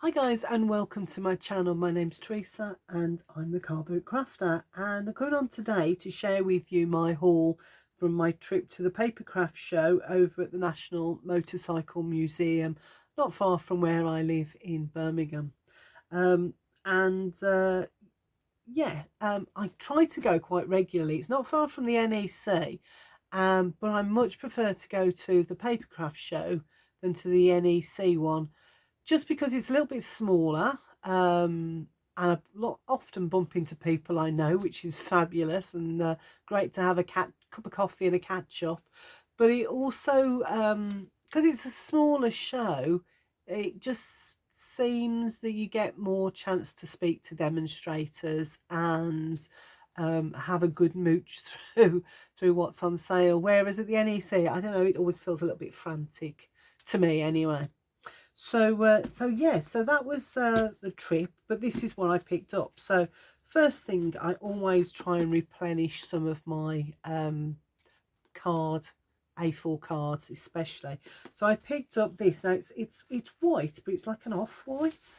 Hi guys, and welcome to my channel. My name's Teresa and I'm the car boot crafter, and I'm coming on today to share with you my haul from my trip to the papercraft show over at the National Motorcycle Museum, not far from where I live in Birmingham. um, and I try to go quite regularly. It's not far from the NEC, but I much prefer to go to the papercraft show than to the NEC one, just because it's a little bit smaller, and often bump into people I know, which is fabulous, and great to have a cup of coffee and a catch up. But it also, because it's a smaller show, it just seems that you get more chance to speak to demonstrators and have a good mooch through what's on sale. Whereas at the NEC, I don't know, it always feels a little bit frantic to me anyway. So that was the trip, but this is what I picked up. So first thing, I always try and replenish some of my A4 cards especially. So I picked up this. Now it's white, but it's like an off-white.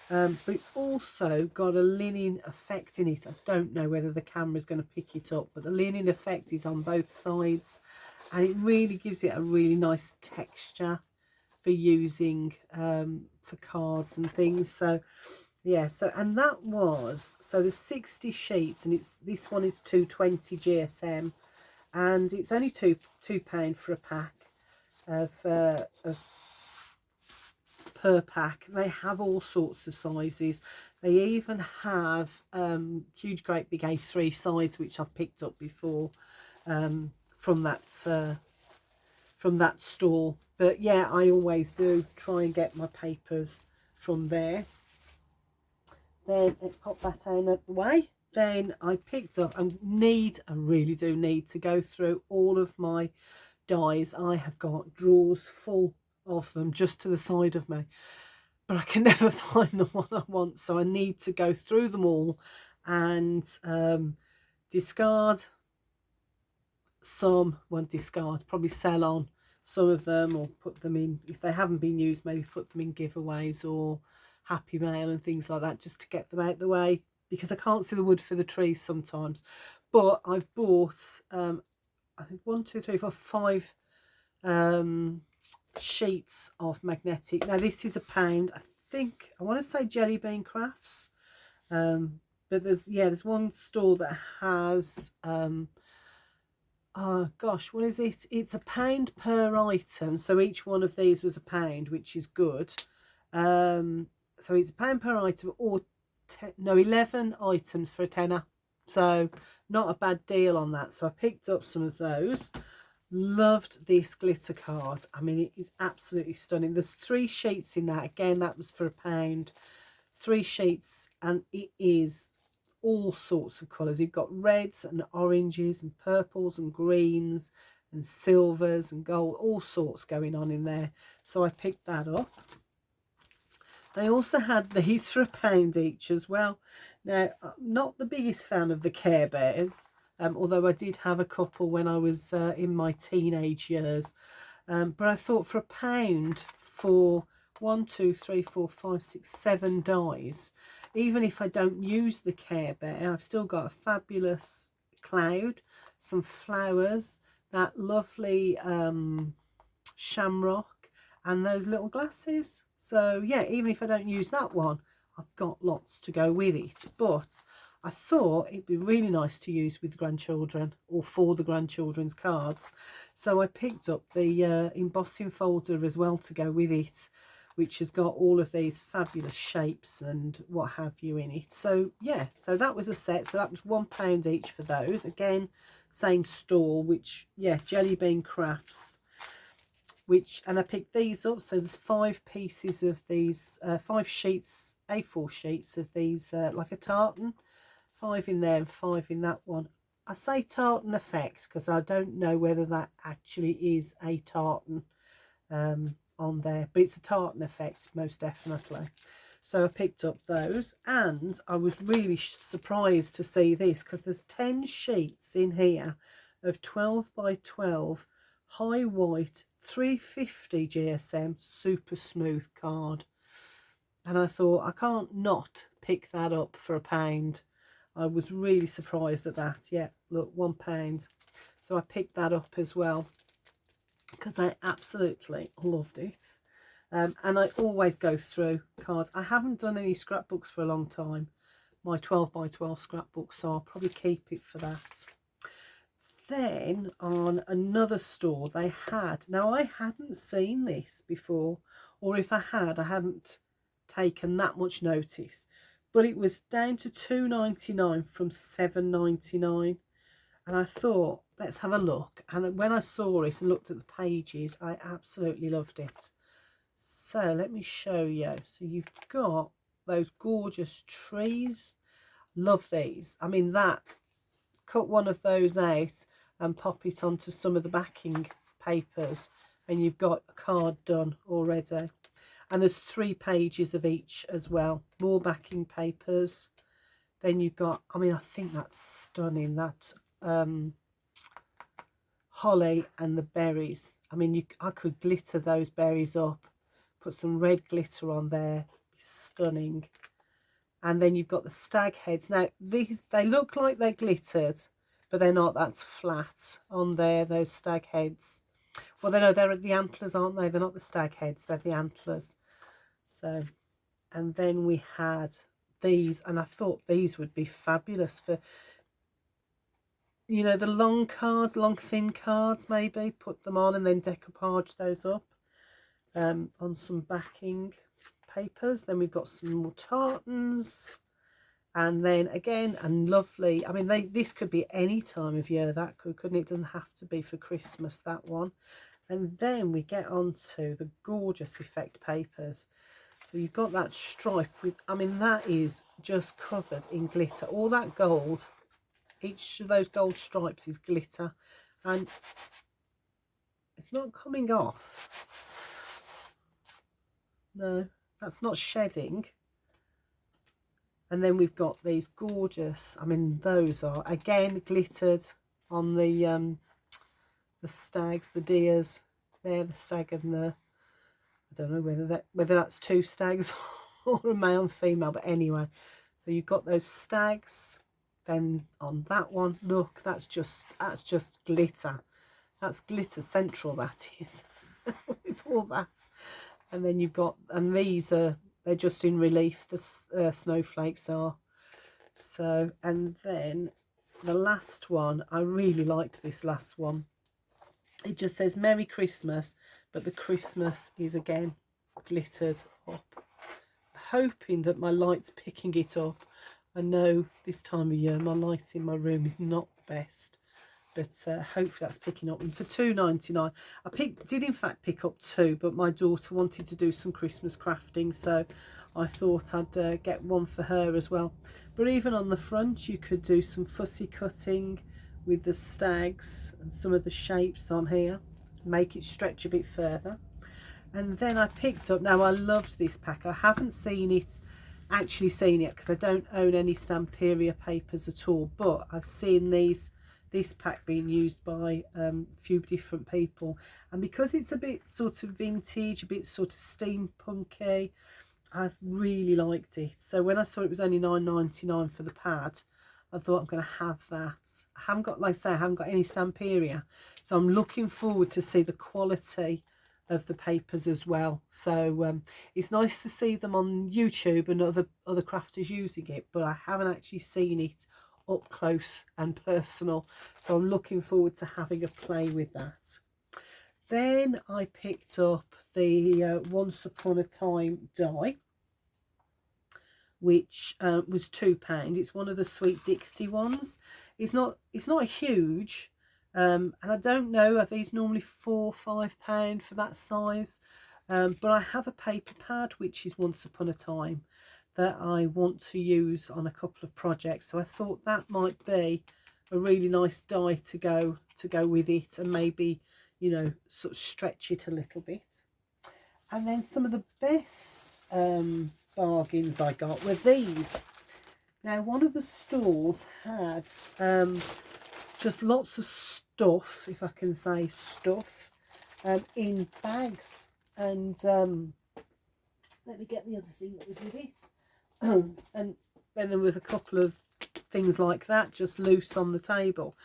But it's also got a linen effect in it. I don't know whether the camera's going to pick it up, but the linen effect is on both sides, and it really gives it a really nice texture for using for cards and things. So yeah, and that was, so there's 60 sheets, and this one is 220 GSM, and it's only £2 for a pack of per pack. They have all sorts of sizes. They even have huge great big A3 sides, which I've picked up before from that store. But yeah, I always do try and get my papers from there. Then let's pop that out of the way. Then I picked up, I really do need to go through all of my dies. I have got drawers full of them just to the side of me, but I can never find the one I want, so I need to go through them all and discard some. Won't discard, probably sell on some of them, or put them in, if they haven't been used, maybe put them in giveaways or happy mail and things like that, just to get them out of the way, because I can't see the wood for the trees sometimes. But I've bought I think 1, 2, 3, 4, 5 sheets of magnetic. Now this is £1. I think, I want to say Jelly Bean Crafts, but there's one store that has oh gosh, what is it? It's £1 per item. So each one of these was £1, which is good. So it's £1 per item, or 11 items for a tenner. So not a bad deal on that. So I picked up some of those. Loved this glitter card. I mean, it is absolutely stunning. There's 3 sheets in that. Again, that was for £1. 3 sheets, and it is all sorts of colours. You've got reds and oranges and purples and greens and silvers and gold, all sorts going on in there. So I picked that up. They also had these for £1 each as well. Now, I'm not the biggest fan of the Care Bears, although I did have a couple when I was in my teenage years. But I thought for £1 for 1, 2, 3, 4, 5, 6, 7 dies, even if I don't use the Care Bear, I've still got a fabulous cloud, some flowers, that lovely shamrock, and those little glasses. So yeah, even if I don't use that one, I've got lots to go with it. But I thought it'd be really nice to use with grandchildren, or for the grandchildren's cards. So I picked up the embossing folder as well to go with it, which has got all of these fabulous shapes and what have you in it. So yeah, so that was a set. So that was £1 each for those. Again, same store, which, yeah, Jelly Bean Crafts, and I picked these up. So there's 5 pieces of these, 5 sheets, A4 sheets of these, like a tartan. 5 in there and 5 in that one. I say tartan effect because I don't know whether that actually is a tartan on there, but it's a tartan effect most definitely. So I picked up those, and I was really surprised to see this, because there's 10 sheets in here of 12 by 12 high white 350 GSM super smooth card. and I thought, I can't not pick that up for £1. I was really surprised at that. Yeah, look, £1. So I picked that up as well because I absolutely loved it. And I always go through cards. I haven't done any scrapbooks for a long time, my 12 by 12 scrapbook, so I'll probably keep it for that. Then on another store they had, now I hadn't seen this before, or if I had, I hadn't taken that much notice, but it was down to £2.99 from £7.99, and I thought, let's have a look. And when I saw it and looked at the pages, I absolutely loved it. So let me show you. So you've got those gorgeous trees. Love these. I mean, that, cut one of those out and pop it onto some of the backing papers and you've got a card done already. And there's 3 pages of each as well. More backing papers. Then you've got, I mean, I think that's stunning, that holly and the berries. I mean, I could glitter those berries up, put some red glitter on there, stunning. And then you've got the stag heads. Now these, they look like they're glittered, but they're not. That's flat on there, those stag heads. Well, they're the antlers, aren't they? They're not the stag heads, they're the antlers. So, and then we had these, and I thought these would be fabulous for, you know, the long cards, long thin cards, maybe put them on and then decoupage those up on some backing papers. Then we've got some more tartans, and then again, and lovely, I mean, this could be any time of year, that couldn't it? Doesn't have to be for Christmas, that one. And then we get on to the gorgeous effect papers. So you've got that stripe with, I mean, that is just covered in glitter, all that gold. Each of those gold stripes is glitter, and it's not coming off. No, that's not shedding. And then we've got these gorgeous, I mean, those are again glittered on the stags, the deers. There, the stag and the, I don't know whether that's 2 stags or a male and female, but anyway. So you've got those stags. Then on that one, look, that's just glitter. That's glitter central, that is. With all that. And then you've got, and these are, they're just in relief, the snowflakes are. So, and then the last one, I really liked this last one. It just says Merry Christmas, but the Christmas is again glittered up. Hoping that my light's picking it up. I know this time of year my light in my room is not the best, but hopefully that's picking up. And for £2.99, I did in fact pick up 2, but my daughter wanted to do some Christmas crafting, so I thought I'd get one for her as well. But even on the front you could do some fussy cutting with the stags and some of the shapes on here, make it stretch a bit further. And then I picked up, now I loved this pack, I haven't actually seen it because I don't own any Stamperia papers at all, but I've seen this pack being used by a few different people, and because it's a bit sort of vintage, a bit sort of steampunky, I really liked it. So when I saw it was only £9.99 for the pad, I thought I'm going to have that. I haven't got, like I say, I haven't got any Stamperia, so I'm looking forward to see the quality of the papers as well. So it's nice to see them on YouTube and other crafters using it, but I haven't actually seen it up close and personal, so I'm looking forward to having a play with that. Then I picked up the Once Upon a Time die, which was £2. It's one of the Sweet Dixie ones. It's not huge. And I don't know, are these normally £4 or £5 for that size? But I have a paper pad which is Once Upon a Time that I want to use on a couple of projects, so I thought that might be a really nice die to go with it, and maybe, you know, sort of stretch it a little bit. And then some of the best bargains I got were these. Now one of the stalls had just lots of stuff, if I can say stuff, in bags, and let me get the other thing that was with it. And then there was a couple of things like that just loose on the table.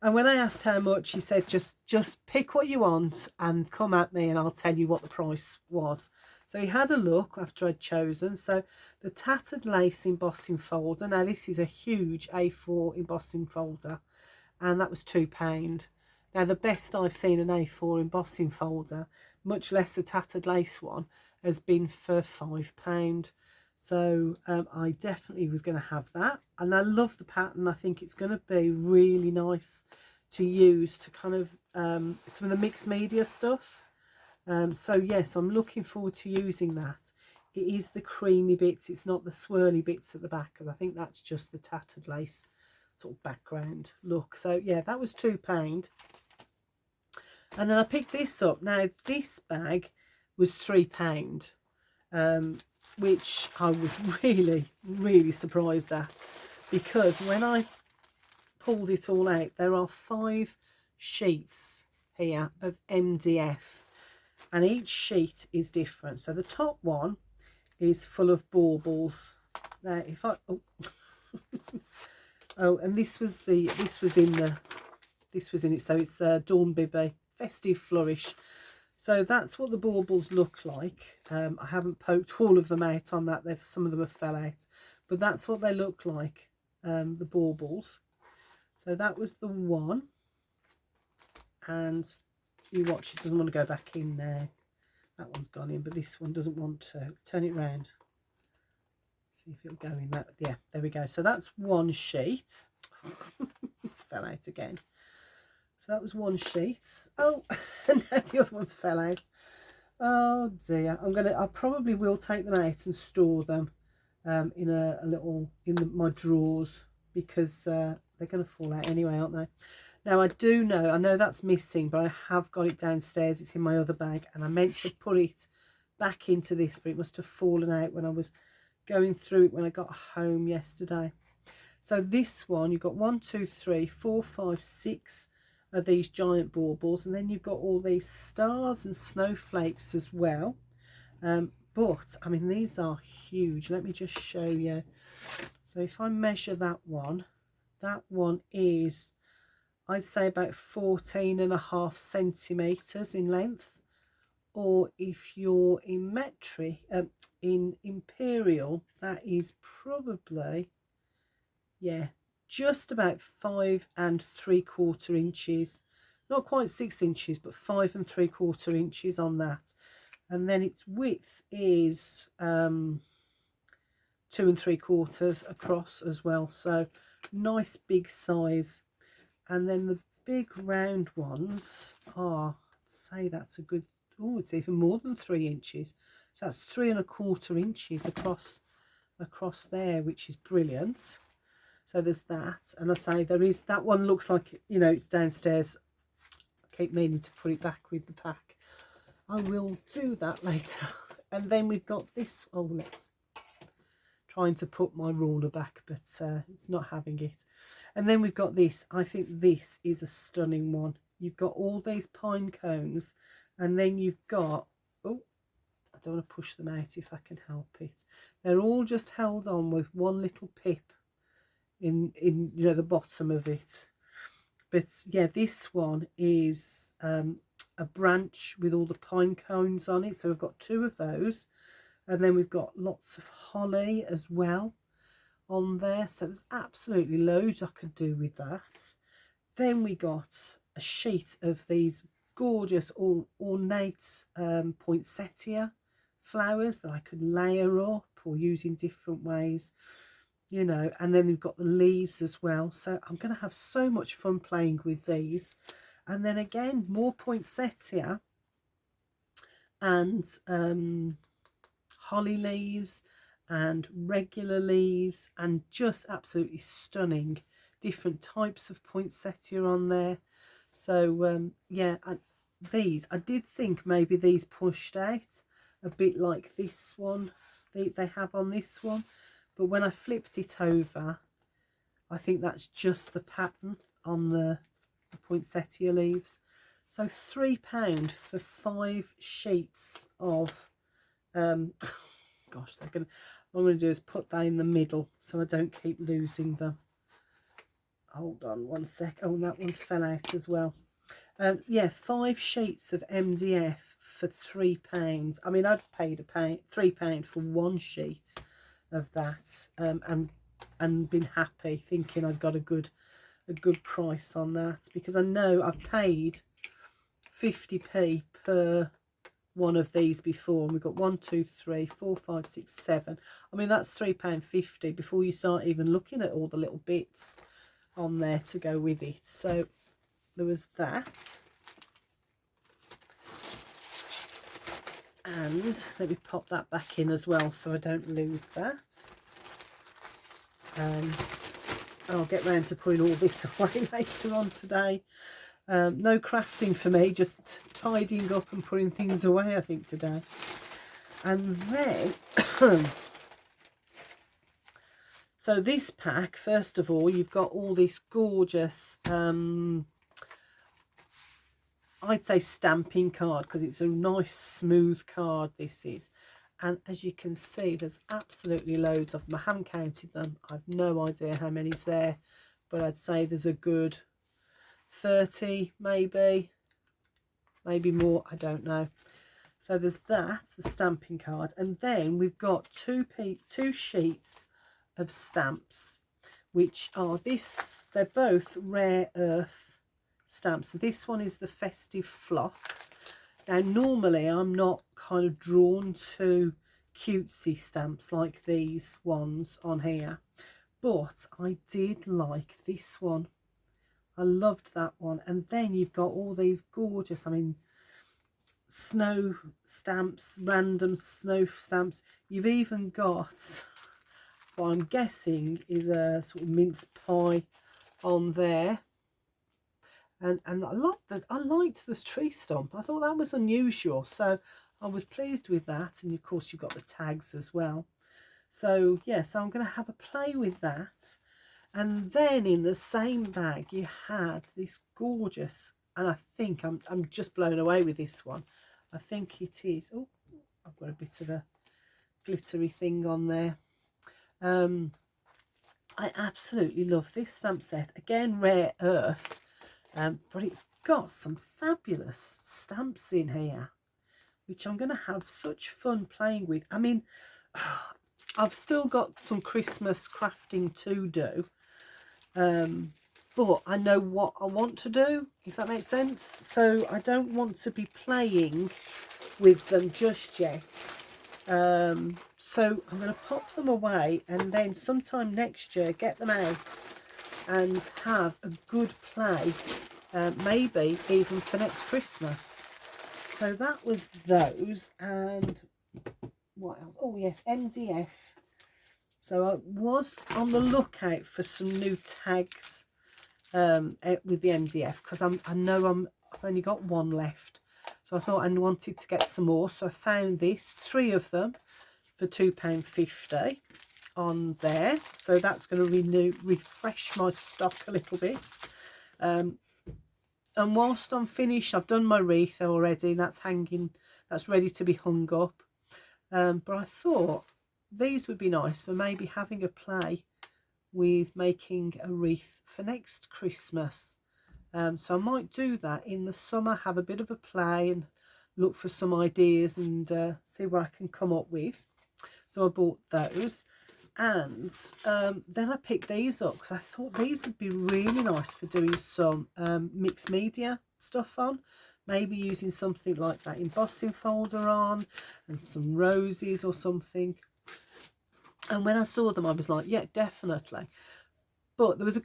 And when I asked how much, he said, just pick what you want and come at me and I'll tell you what the price was. So he had a look after I'd chosen. So the Tattered Lace Embossing Folder. Now this is a huge A4 embossing folder, and that was £2. Now the best I've seen an A4 embossing folder, much less a tattered lace one, has been for £5. So I definitely was going to have that, and I love the pattern. I think it's going to be really nice to use to kind of some of the mixed media stuff. So yes, I'm looking forward to using that. It is the creamy bits, it's not the swirly bits at the back, because I think that's just the tattered lace sort of background look. So yeah, that was £2. And then I picked this up. Now this bag was £3. Which I was really surprised at, because when I pulled it all out, there are 5 sheets here of MDF, and each sheet is different. So the top one is full of baubles. Now if I oh, and this was in it, so it's Dawn Bibby Festive Flourish. So that's what the baubles look like. I haven't poked all of them out on that. Some of them have fell out. But that's what they look like, the baubles. So that was the one. And you watch, it doesn't want to go back in there. That one's gone in, but this one doesn't want to. Turn it round. See if it'll go in that. Yeah, there we go. So that's one sheet. It's fell out again. So that was one sheet. Oh, and the other ones fell out. Oh dear. I probably will take them out and store them in my drawers, because they're going to fall out anyway, aren't they? Now I know that's missing, but I have got it downstairs. It's in my other bag, and I meant to put it back into this, but it must have fallen out when I was going through it when I got home yesterday. So this one, you've got 1, 2, 3, 4, 5, 6 of these giant baubles, and then you've got all these stars and snowflakes as well. But I mean, these are huge. Let me just show you. So if I measure that one is, I'd say, about 14.5 centimeters in length, or if you're in in imperial, that is probably, yeah, just about 5 3/4 inches, not quite 6 inches, but 5 3/4 inches on that. And then its width is 2 3/4 across as well. So nice big size. And then the big round ones are, I'd say that's a good, oh, it's even more than 3 inches. So that's 3 1/4 inches across there, which is brilliant. So there's that, and I say there is that one, looks like, you know, it's downstairs. I keep meaning to put it back with the pack. I will do that later. And then we've got this. Oh, trying to put my ruler back, but it's not having it. And then we've got this. I think this is a stunning one. You've got all these pine cones, and then you've got, oh, I don't want to push them out if I can help it. They're all just held on with one little pip in you know, the bottom of it. But yeah, this one is a branch with all the pine cones on it. So we've got 2 of those, and then we've got lots of holly as well on there. So there's absolutely loads I could do with that. Then we got a sheet of these gorgeous ornate poinsettia flowers that I could layer up or use in different ways, you know. And then we've got the leaves as well. So I'm going to have so much fun playing with these. And then again, more poinsettia and holly leaves and regular leaves, and just absolutely stunning different types of poinsettia on there. So yeah, I did think maybe these pushed out a bit like this one they have on this one, but when I flipped it over, I think that's just the pattern on the poinsettia leaves. So £3 for 5 sheets of gosh, they're gonna, what I'm going to do is put that in the middle so I don't keep losing them. Hold on one sec. Oh, and that one's fell out as well. Yeah, 5 sheets of MDF for £3. I mean, I'd paid £3 for 1 sheet of that, and been happy thinking I'd got a good price on that, because I know I've paid 50p per one of these before, and we've got 1, 2, 3, 4, 5, 6, 7. I mean, that's £3.50 before you start even looking at all the little bits on there to go with it. So there was that. And let me pop that back in as well so I don't lose that. I'll get round to putting all this away later on today. No crafting for me, just tidying up and putting things away, I think, today. And then so this pack, first of all, you've got all this gorgeous I'd say stamping card, because it's a nice smooth card, this is. And as you can see, there's absolutely loads of them. I haven't counted them. I've no idea how many's there, but I'd say there's a good 30, maybe more, I don't know. So there's that, the stamping card, and then we've got two sheets of stamps, which are this, they're both rare earth stamps. So this one is the festive flock. Now normally I'm not kind of drawn to cutesy stamps like these ones on here, but I did like this one. I loved that one. And then you've got all these gorgeous, I mean, snow stamps, random snow stamps. You've even got what I'm guessing is a sort of mince pie on there. And I liked this tree stump. I thought that was unusual, so I was pleased with that. And of course you've got the tags as well. So yeah, so I'm going to have a play with that. And then in the same bag you had this gorgeous, and I think I'm just blown away with this one. I think it is, oh, I've got a bit of a glittery thing on there. I absolutely love this stamp set. Again, rare earth, but it's got some fabulous stamps in here, which I'm going to have such fun playing with. I mean, I've still got some Christmas crafting to do, but I know what I want to do, if that makes sense. So I don't want to be playing with them just yet. So I'm going to pop them away, and then sometime next year get them out and have a good play, maybe even for next Christmas. So that was those. And what else? Oh yes, MDF. So I was on the lookout for some new tags with the MDF, because I know I've only got one left. So I thought I wanted to get some more. So I found this, 3 of them for £2.50 on there. So that's going to refresh my stock a little bit. And whilst I'm finished, I've done my wreath already. That's hanging, that's ready to be hung up. But I thought these would be nice for maybe having a play with making a wreath for next Christmas. So I might do that in the summer, have a bit of a play and look for some ideas and see what I can come up with. So I bought those, and then I picked these up because I thought these would be really nice for doing some mixed media stuff on. Maybe using something like that embossing folder on, and some roses or something. And when I saw them, I was like, yeah, definitely. But there was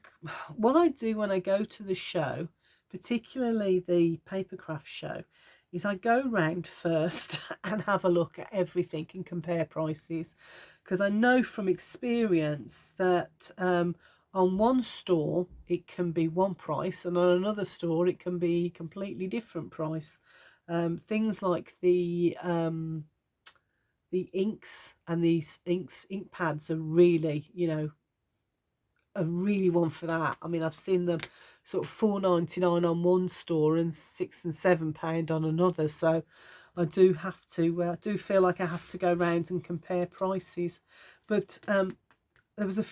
what I do when I go to the show, particularly the papercraft show, is I go round first and have a look at everything and compare prices, because I know from experience that on one store it can be one price, and on another store it can be completely different price. Things like the inks and these ink pads are really, you know, a really one for that. I mean, I've seen them sort of £4.99 on one store and £6 and £7 on another. So I do have to, I do feel like I have to go round and compare prices. But there was I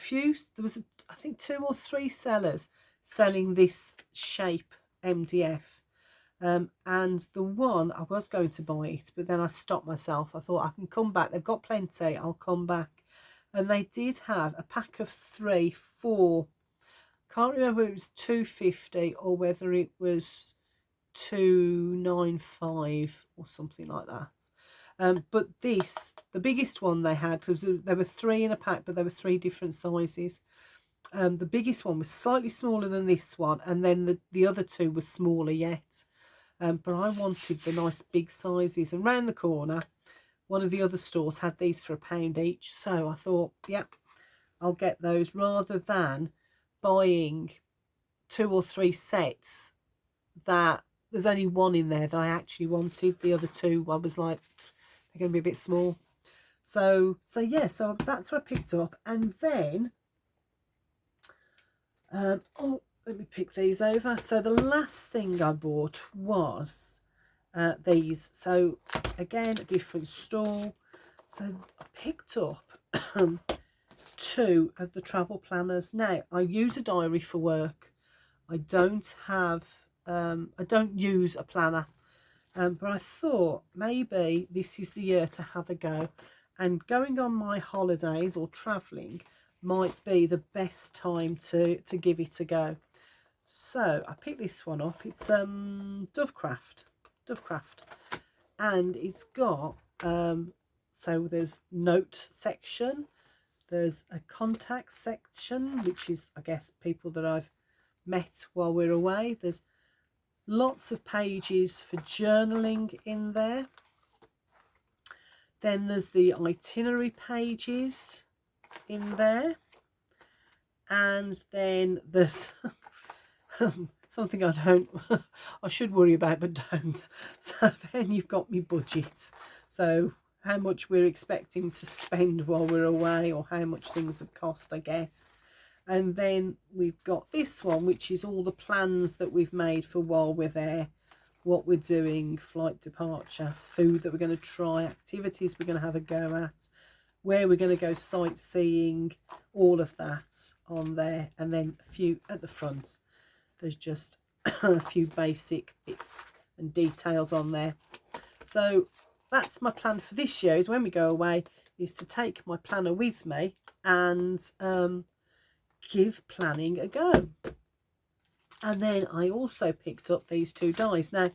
think 2 or 3 sellers selling this shape MDF. And the one, I was going to buy it, but then I stopped myself. I thought I can come back. They've got plenty. I'll come back. And they did have a pack of 3 for, can't remember if it was 250 or whether it was 295 or something like that. But this, the biggest one they had, because there were 3 in a pack, but there were 3 different sizes. The biggest one was slightly smaller than this one, and then the other 2 were smaller yet. But I wanted the nice big sizes, and round the corner one of the other stores had these for £1 each, so I thought, yep, I'll get those, rather than buying 2 or 3 sets that there's only one in there that I actually wanted. The other 2 I was like, they're going to be a bit small. So yeah, so that's what I picked up. And then oh, let me pick these over. So the last thing I bought was these. So again, a different store. So I picked up 2 of the travel planners. Now I use a diary for work. I don't use a planner, but I thought maybe this is the year to have a go, and going on my holidays or travelling might be the best time to give it a go. So I picked this one up. It's Dovecraft, and it's got so there's note section, there's a contact section, which is, I guess, people that I've met while we're away. There's lots of pages for journaling in there. Then there's the itinerary pages in there, and then there's something I should worry about but don't. So then you've got me budget, so how much we're expecting to spend while we're away, or how much things have cost, I guess. And then we've got this one, which is all the plans that we've made for while we're there, what we're doing, flight departure, food that we're going to try, activities we're going to have a go at, where we're going to go sightseeing, all of that on there. And then a few at the front, there's just a few basic bits and details on there. So that's my plan for this year, is when we go away, is to take my planner with me and give planning a go. And then I also picked up these 2 dies. Now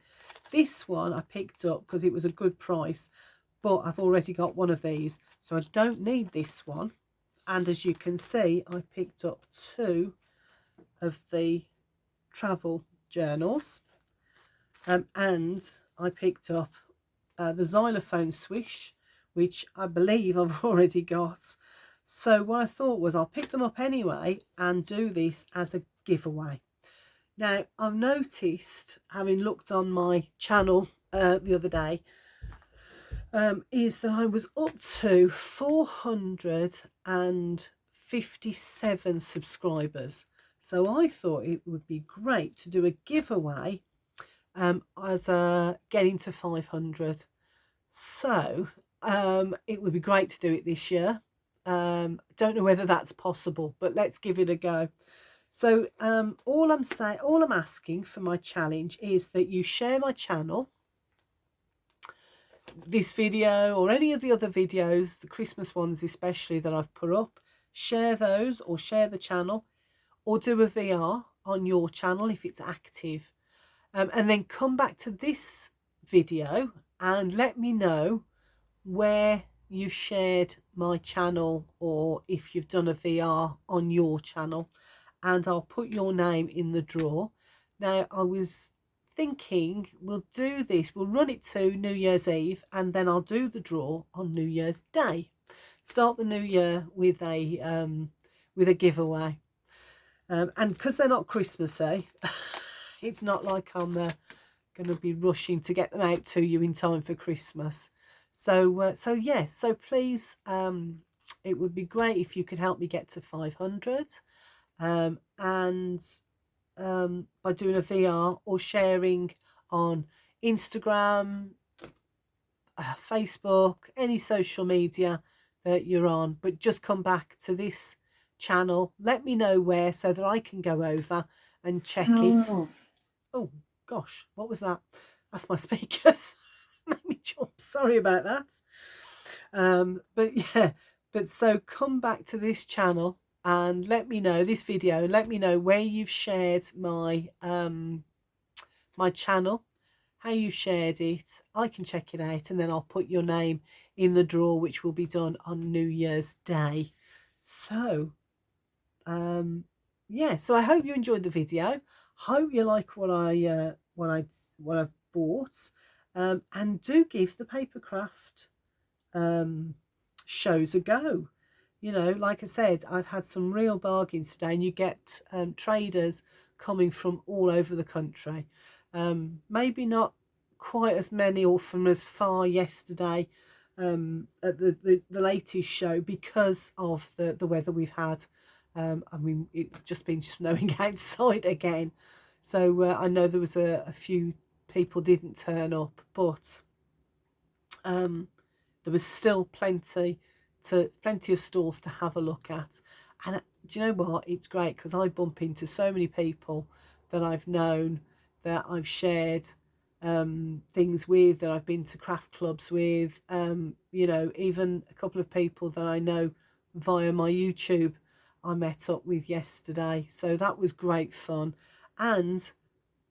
this one I picked up because it was a good price, but I've already got one of these, so I don't need this one. And as you can see, I picked up 2 of the travel journals, and I picked up the xylophone swish, which I believe I've already got. So what I thought was I'll pick them up anyway and do this as a giveaway. Now I've noticed, having looked on my channel the other day, is that I was up to 457 subscribers. So I thought it would be great to do a giveaway as getting to 500. So it would be great to do it this year. Don't know whether that's possible, but let's give it a go. So all I'm asking for my challenge is that you share my channel, this video or any of the other videos, the Christmas ones especially that I've put up. Share those, or share the channel, or do a VR on your channel if it's active, and then come back to this video and let me know where you've shared my channel, or if you've done a VR on your channel, and I'll put your name in the draw. Now I was thinking we'll do this, we'll run it to New Year's Eve, and then I'll do the draw on New Year's Day. Start the new year with a giveaway, and because they're not Christmassy, it's not like I'm going to be rushing to get them out to you in time for Christmas. So yeah, so please, it would be great if you could help me get to 500, and by doing a VR or sharing on Instagram, Facebook, any social media that you're on, but just come back to this channel. Let me know where so that I can go over and check it. Oh gosh, what was that? That's my speakers. Made me jump. Sorry about that. But yeah, but so come back to this channel and let me know this video, and let me know where you've shared my my channel, how you shared it. I can check it out, and then I'll put your name in the draw, which will be done on New Year's Day. So yeah, so I hope you enjoyed the video. Hope you like what I've bought, and do give the papercraft shows a go. You know, like I said, I've had some real bargains today, and you get traders coming from all over the country. Maybe not quite as many or from as far yesterday at the latest show because of the weather we've had. I mean, it's just been snowing outside again, so I know there was a few people didn't turn up, but there was still plenty of stalls to have a look at. And do you know what, it's great because I bump into so many people that I've known, that I've shared things with, that I've been to craft clubs with, you know, even a couple of people that I know via my YouTube I met up with yesterday. So that was great fun. And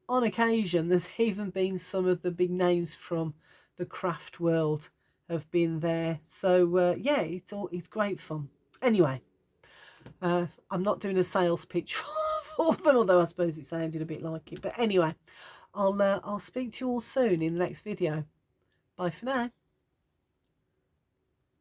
on occasion there's even been some of the big names from the craft world have been there. So yeah, it's great fun. Anyway, I'm not doing a sales pitch for them, although I suppose it sounded a bit like it. But anyway, I'll speak to you all soon in the next video. Bye for now.